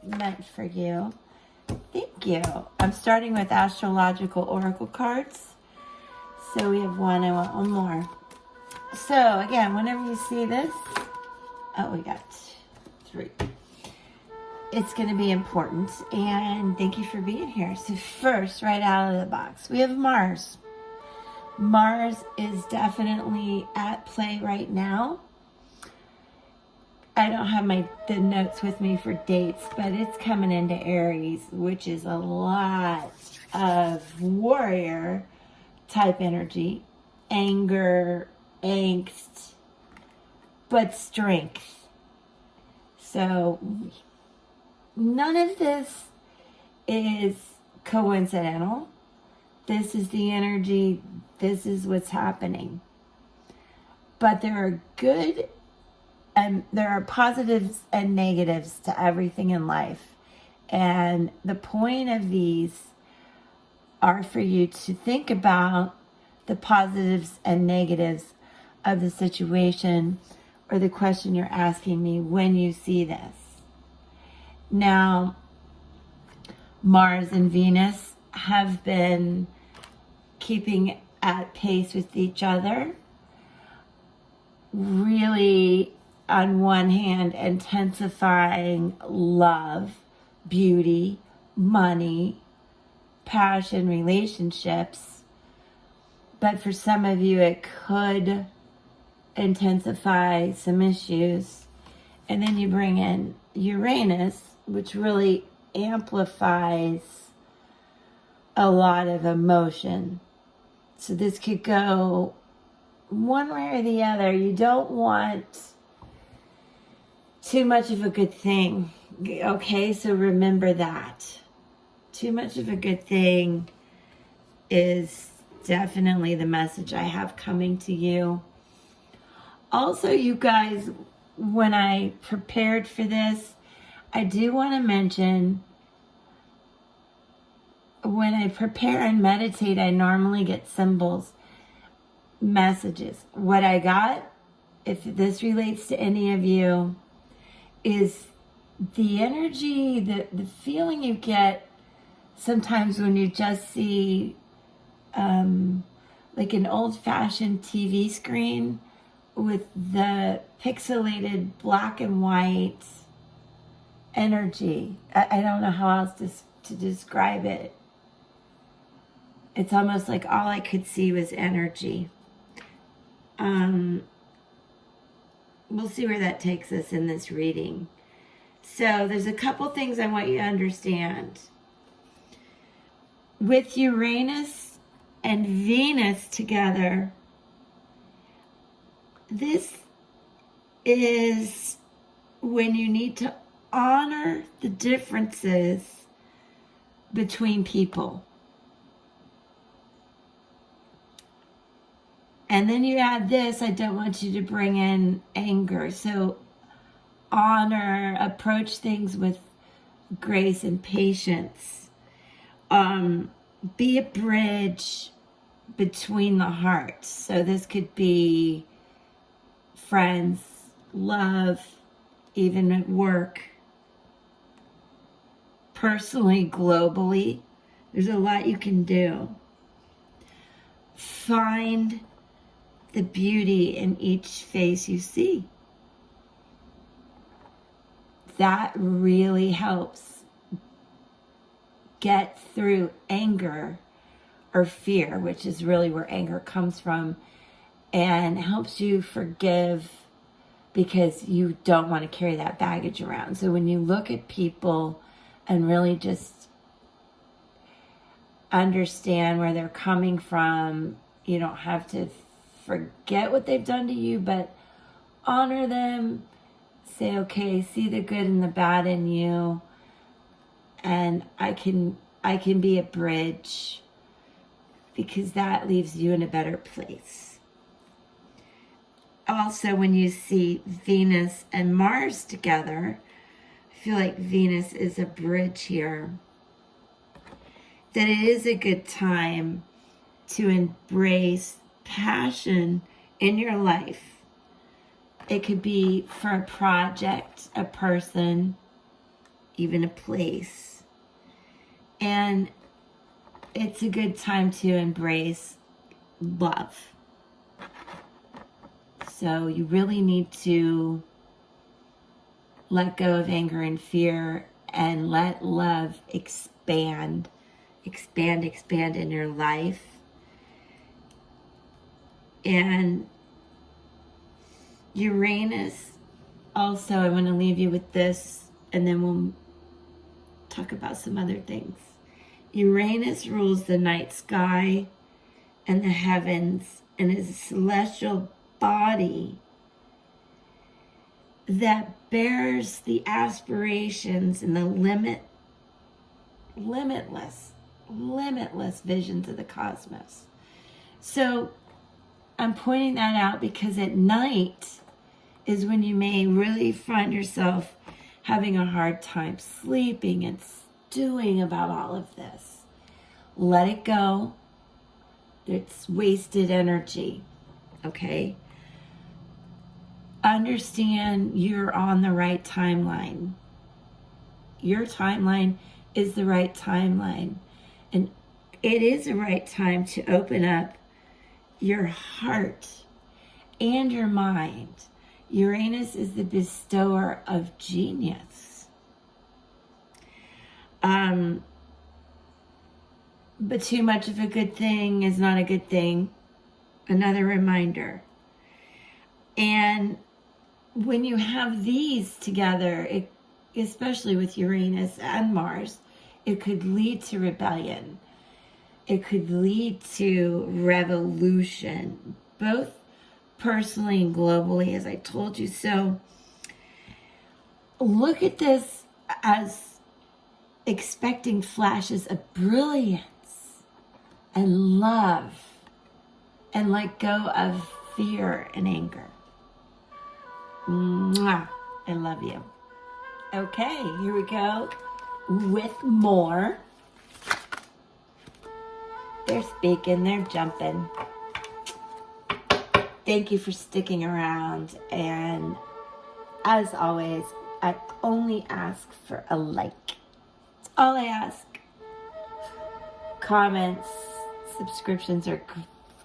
meant for you. Thank you. I'm starting with Astrological Oracle cards. So we have one. I want one more. So again, whenever you see this, oh, we got 3. It's going to be important. And thank you for being here. So first, right out of the box, we have Mars. Mars is definitely at play right now. I don't have the notes with me for dates, but it's coming into Aries, which is a lot of warrior type energy, anger, angst, but strength. So none of this is coincidental. This is the energy. This is what's happening. But there are good and there are positives and negatives to everything in life. And the point of these are for you to think about the positives and negatives of the situation or the question you're asking me when you see this. Now, Mars and Venus have been keeping at pace with each other, really, on one hand, intensifying love, beauty, money, passion, relationships. But for some of you, it could intensify some issues. And then you bring in Uranus, which really amplifies a lot of emotion. So this could go one way or the other. You don't want too much of a good thing. Okay, so remember that. Too much of a good thing is definitely the message I have coming to you. Also, you guys, when I prepared for this, I do want to mention, when I prepare and meditate, I normally get symbols, messages. What I got, if this relates to any of you, is the energy, the feeling you get sometimes when you just see like an old-fashioned TV screen with the pixelated black and white energy. I don't know how else to describe it. It's almost like all I could see was energy. We'll see where that takes us in this reading. So there's a couple things I want you to understand. With Uranus and Venus together, this is when you need to honor the differences between people. And then you add this, I don't want you to bring in anger. So honor, approach things with grace and patience. Be a bridge between the hearts. So this could be friends, love, even at work, personally, globally. There's a lot you can do. Find the beauty in each face you see. That really helps get through anger or fear, which is really where anger comes from, and helps you forgive because you don't want to carry that baggage around. So when you look at people and really just understand where they're coming from, you don't have to forget what they've done to you, but honor them. Say, okay, see the good and the bad in you, and I can be a bridge, because that leaves you in a better place. Also, when you see Venus and Mars together, I feel like Venus is a bridge here. That it is a good time to embrace passion in your life. It could be for a project, a person, even a place. And it's a good time to embrace love. So you really need to let go of anger and fear and let love expand in your life. And Uranus, also, I want to leave you with this, and then we'll talk about some other things. Uranus rules the night sky and the heavens and is a celestial body that bears the aspirations and the limitless visions of the cosmos. So I'm pointing that out because at night is when you may really find yourself having a hard time sleeping and stewing about all of this. Let it go. It's wasted energy, okay? Understand you're on the right timeline. Your timeline is the right timeline. And it is the right time to open up your heart and your mind. Uranus is the bestower of genius. But too much of a good thing is not a good thing. Another reminder. And when you have these together, especially with Uranus and Mars, it could lead to rebellion. It could lead to revolution, both personally and globally, as I told you. So look at this as expecting flashes of brilliance and love, and let go of fear and anger. Mwah. I love you. Okay, here we go with more. They're speaking, they're jumping. Thank you for sticking around. And as always, I only ask for a like. That's all I ask. Comments, subscriptions are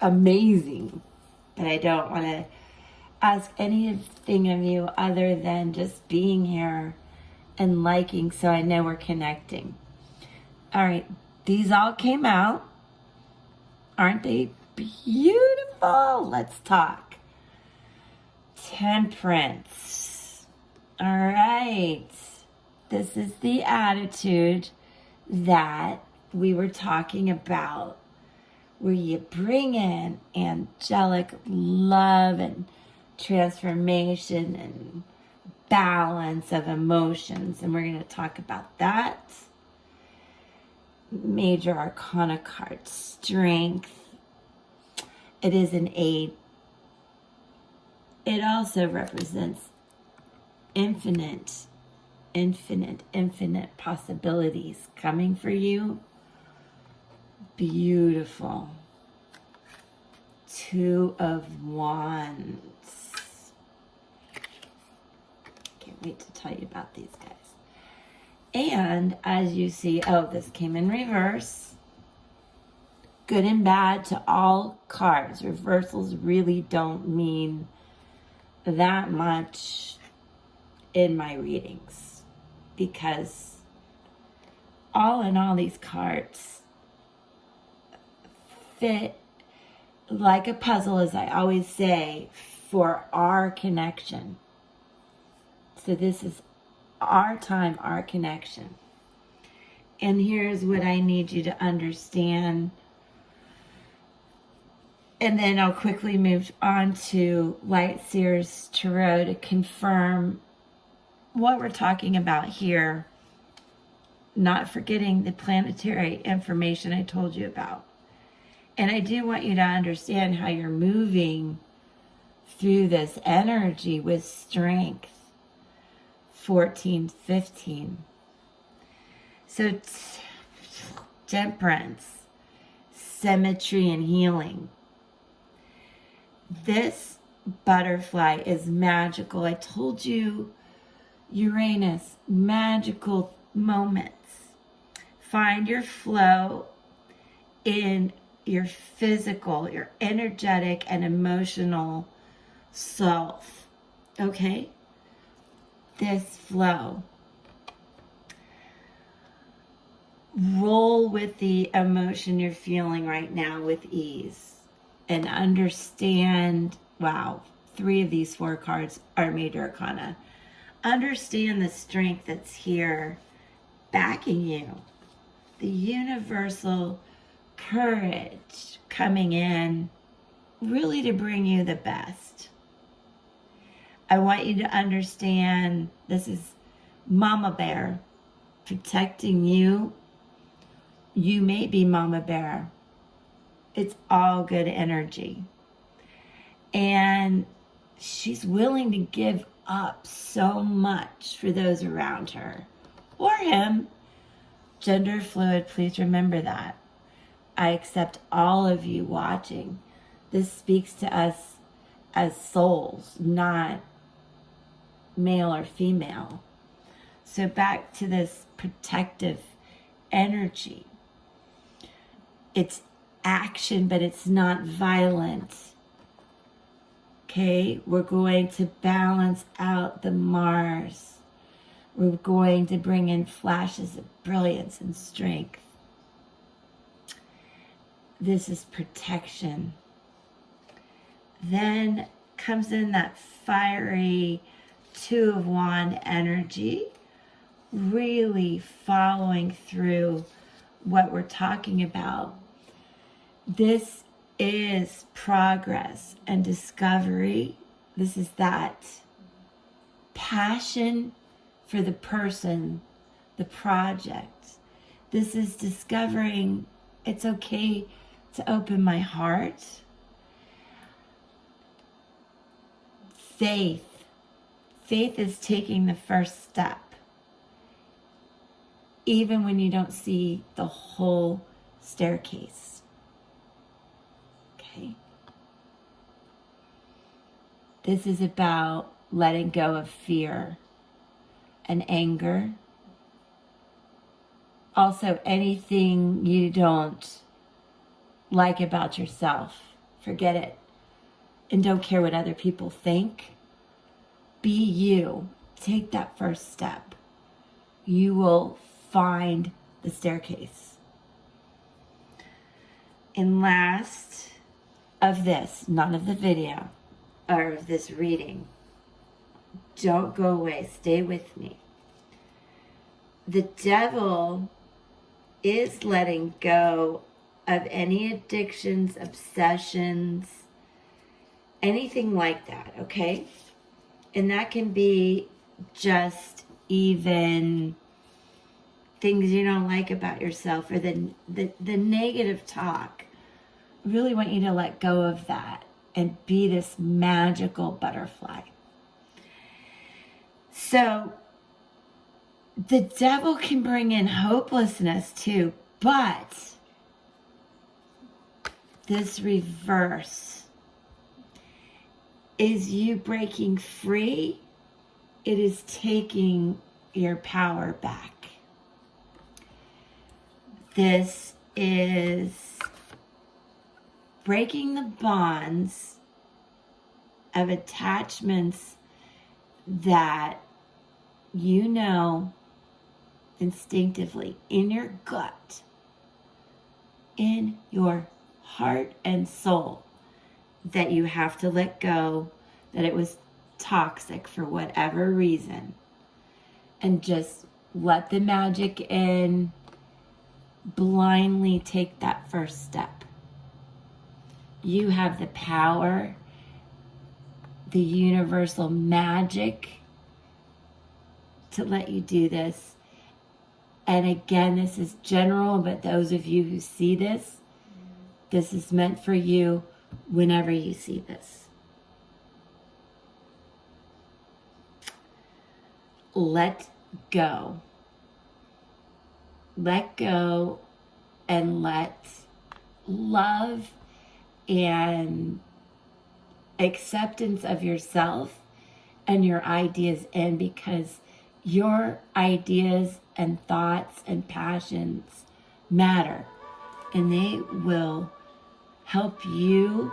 amazing. But I don't want to ask anything of you other than just being here and liking, so I know we're connecting. All right, these all came out. Aren't they beautiful? Let's talk. Temperance. All right. This is the attitude that we were talking about, where you bring in angelic love and transformation and balance of emotions. And we're going to talk about that. Major Arcana card, Strength. It is an 8. It also represents infinite possibilities coming for you. Beautiful. 2 of Wands. Can't wait to tell you about these guys. And as you see, this came in reverse. Good and bad to all cards. Reversals really don't mean that much in my readings, because all in all, these cards fit like a puzzle, as I always say, for our connection. So this is our time, our connection. And here's what I need you to understand. And then I'll quickly move on to Lightseer's Tarot to confirm what we're talking about here, not forgetting the planetary information I told you about. And I do want you to understand how you're moving through this energy with strength. 14, 15. So temperance, symmetry, and healing. This butterfly is magical. I told you, Uranus, magical moments. Find your flow in your physical, your energetic and emotional self. Okay? This flow. Roll with the emotion you're feeling right now with ease and understand, wow, 3 of these 4 cards are Major Arcana. Understand the strength that's here backing you. The universal courage coming in really to bring you the best. I want you to understand this is Mama Bear protecting you. You may be Mama Bear. It's all good energy. And she's willing to give up so much for those around her. Or him. Gender fluid, please remember that. I accept all of you watching. This speaks to us as souls, not male or female. So back to this protective energy. It's action, but it's not violent. Okay, we're going to balance out the Mars. We're going to bring in flashes of brilliance and strength. This is protection. Then comes in that fiery 2 of Wands energy, really following through what we're talking about. This is progress and discovery. This is that passion for the person, the project. This is discovering it's okay to open my heart. Faith. Faith is taking the first step. Even when you don't see the whole staircase. Okay? This is about letting go of fear and anger. Also, anything you don't like about yourself, forget it. And don't care what other people think. Be you. Take that first step. You will find the staircase. And last of this, none of the video, or of this reading, don't go away, stay with me. The devil is letting go of any addictions, obsessions, anything like that, okay? And that can be just even things you don't like about yourself or the negative talk. I really want you to let go of that and be this magical butterfly. So the devil can bring in hopelessness too, but this reverse is you breaking free. It is taking your power back. This is breaking the bonds of attachments that you know instinctively in your gut, in your heart and soul, that you have to let go, that it was toxic for whatever reason, and just let the magic in, blindly take that first step. You have the power, the universal magic to let you do this. And again, this is general, but those of you who see this, this is meant for you whenever you see this. Let go. Let go and let love and acceptance of yourself and your ideas in, because Your ideas and thoughts and passions matter, and they will help you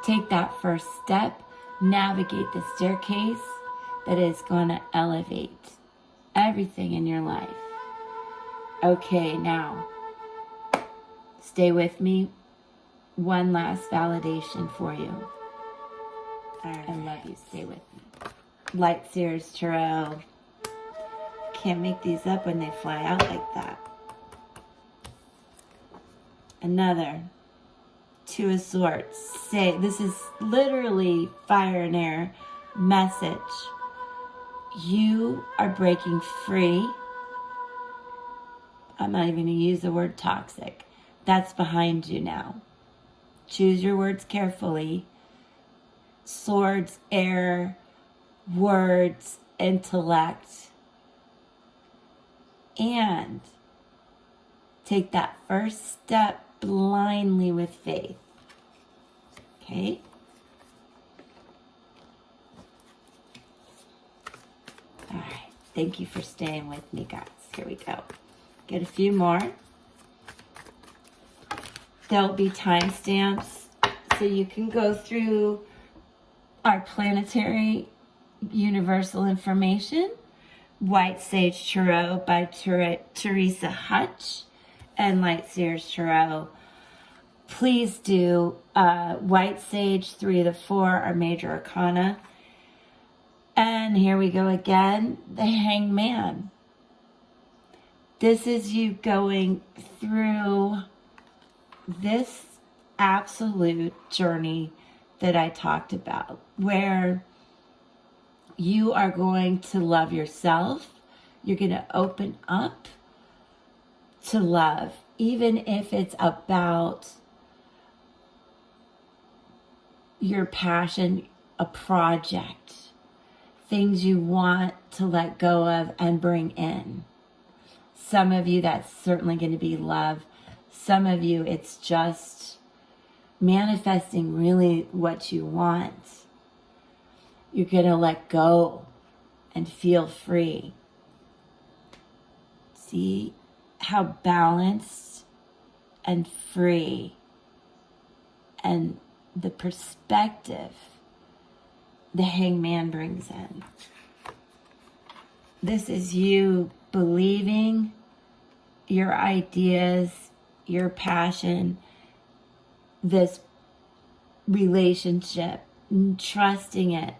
take that first step, navigate the staircase that is going to elevate everything in your life. Okay, now, stay with me. One last validation for you. I love you. Stay with me. Lightseer's Tarot. Can't make these up when they fly out like that. Another Two of Swords. Say, this is literally fire and air message. You are breaking free. I'm not even going to use the word toxic. That's behind you now. Choose your words carefully. Swords, air, words, intellect. And take that first step blindly with faith. Okay? All right. Thank you for staying with me, guys. Here we go. Get a few more. There'll be timestamps so you can go through our planetary universal information. White Sage Tarot by Teresa Hutch and Lightseer's Tarot. Please do White Sage 3 to 4 are major arcana. And here we go again, the Hanged Man. This is you going through this absolute journey that I talked about, where you are going to love yourself. You're going to open up to love, even if it's about your passion, a project, things you want to let go of and bring in. Some of you, that's certainly going to be love. Some of you, it's just manifesting really what you want. You're going to let go and feel free. See how balanced and free and the perspective the Hanged Man brings in. This is you believing your ideas, your passion, this relationship, trusting it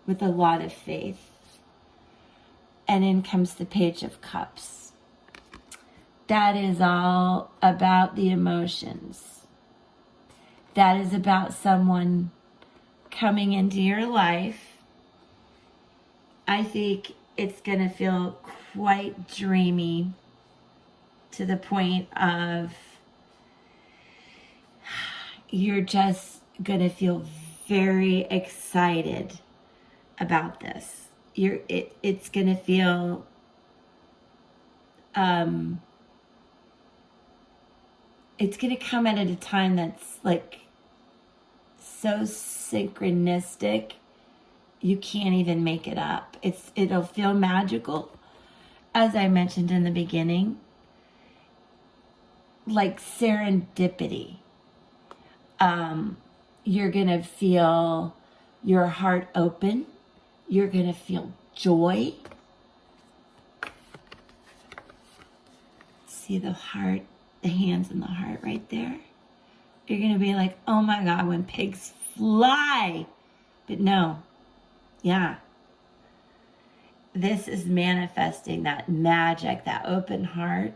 with a lot of faith. And in comes the Page of Cups. That is all about the emotions. That is about someone coming into your life. I think it's going to feel quite dreamy to the point of you're just going to feel very excited about this. It's going to feel it's going to come at a time that's like so synchronistic you can't even make it up. It'll feel magical, as I mentioned in the beginning, like serendipity. You're going to feel your heart open. You're going to feel joy. See the heart, the hands in the heart right there? You're going to be like, oh my God, when pigs fly. But no, yeah. This is manifesting that magic, that open heart,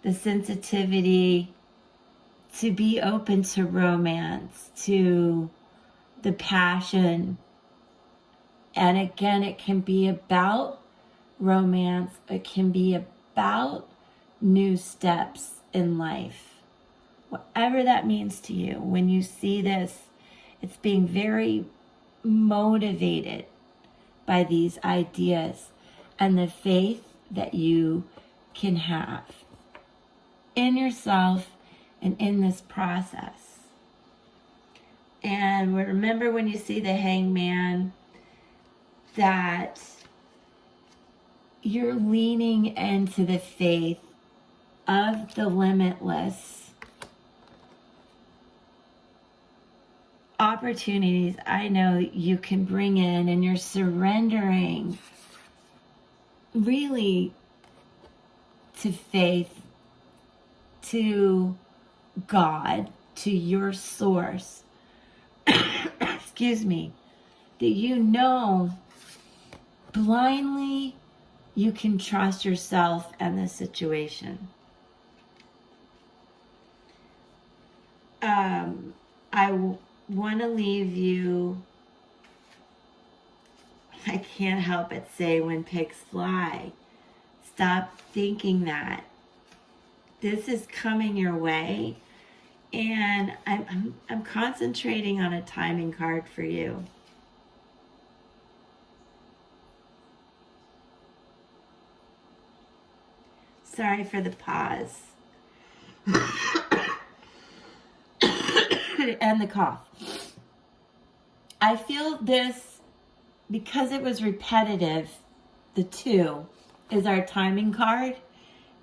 the sensitivity to be open to romance, to the passion. And again, it can be about romance. It can be about new steps in life. Whatever that means to you, when you see this, it's being very motivated by these ideas and the faith that you can have in yourself and in this process. And remember, when you see the Hanged Man, that you're leaning into the faith of the limitless opportunities I know you can bring in, and you're surrendering really to faith, to God, to your source, excuse me, that you know blindly you can trust yourself and the situation. I want to leave you, I can't help but say, when pigs fly, stop thinking that. This is coming your way, and I'm concentrating on a timing card for you. Sorry for the pause. And the cough. I feel this, because it was repetitive, the 2 is our timing card,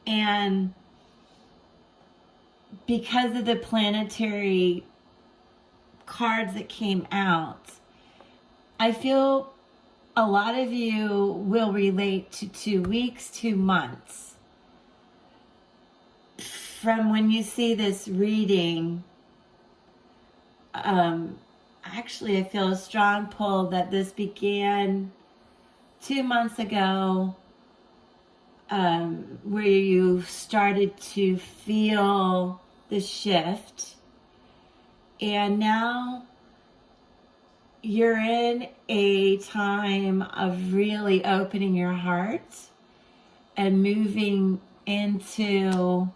and because of the planetary cards that came out, I feel a lot of you will relate to 2 weeks, 2 months. From when you see this reading, actually I feel a strong pull that this began 2 months ago, where you started to feel the shift, and now you're in a time of really opening your heart and moving into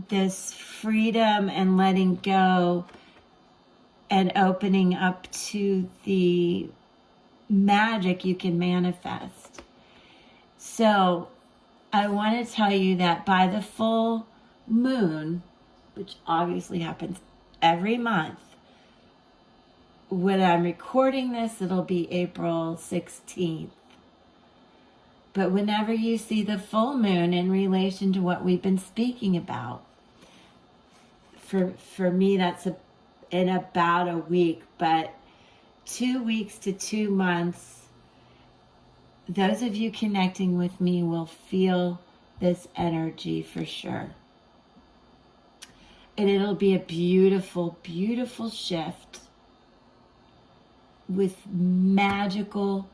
this freedom and letting go and opening up to the magic you can manifest. So I want to tell you that by the full moon, which obviously happens every month, when I'm recording this, it'll be April 16th. But whenever you see the full moon in relation to what we've been speaking about, for me, that's in about a week, but 2 weeks to 2 months, those of you connecting with me will feel this energy for sure. And it'll be a beautiful, beautiful shift with magical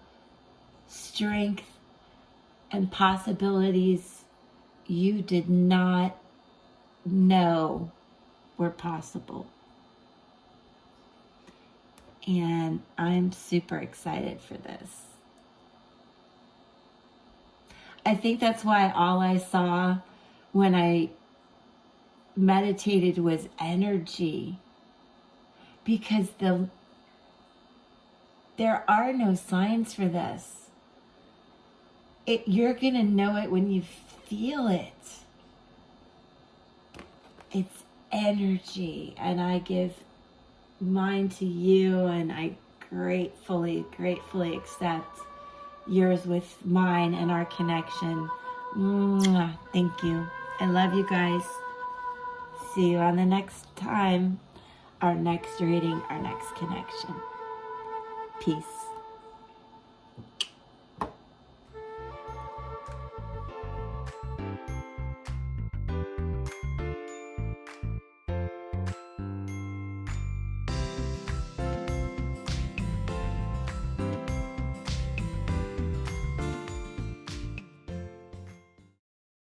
strength and possibilities you did not know were possible. And I'm super excited for this. I think that's why all I saw when I meditated was energy, because there are no signs for this. You're going to know it when you feel it. It's energy, and I give mine to you, and I gratefully accept yours with mine and our connection. Mwah. Thank you. I love you guys. See you on the next time, our next reading, our next connection. Peace.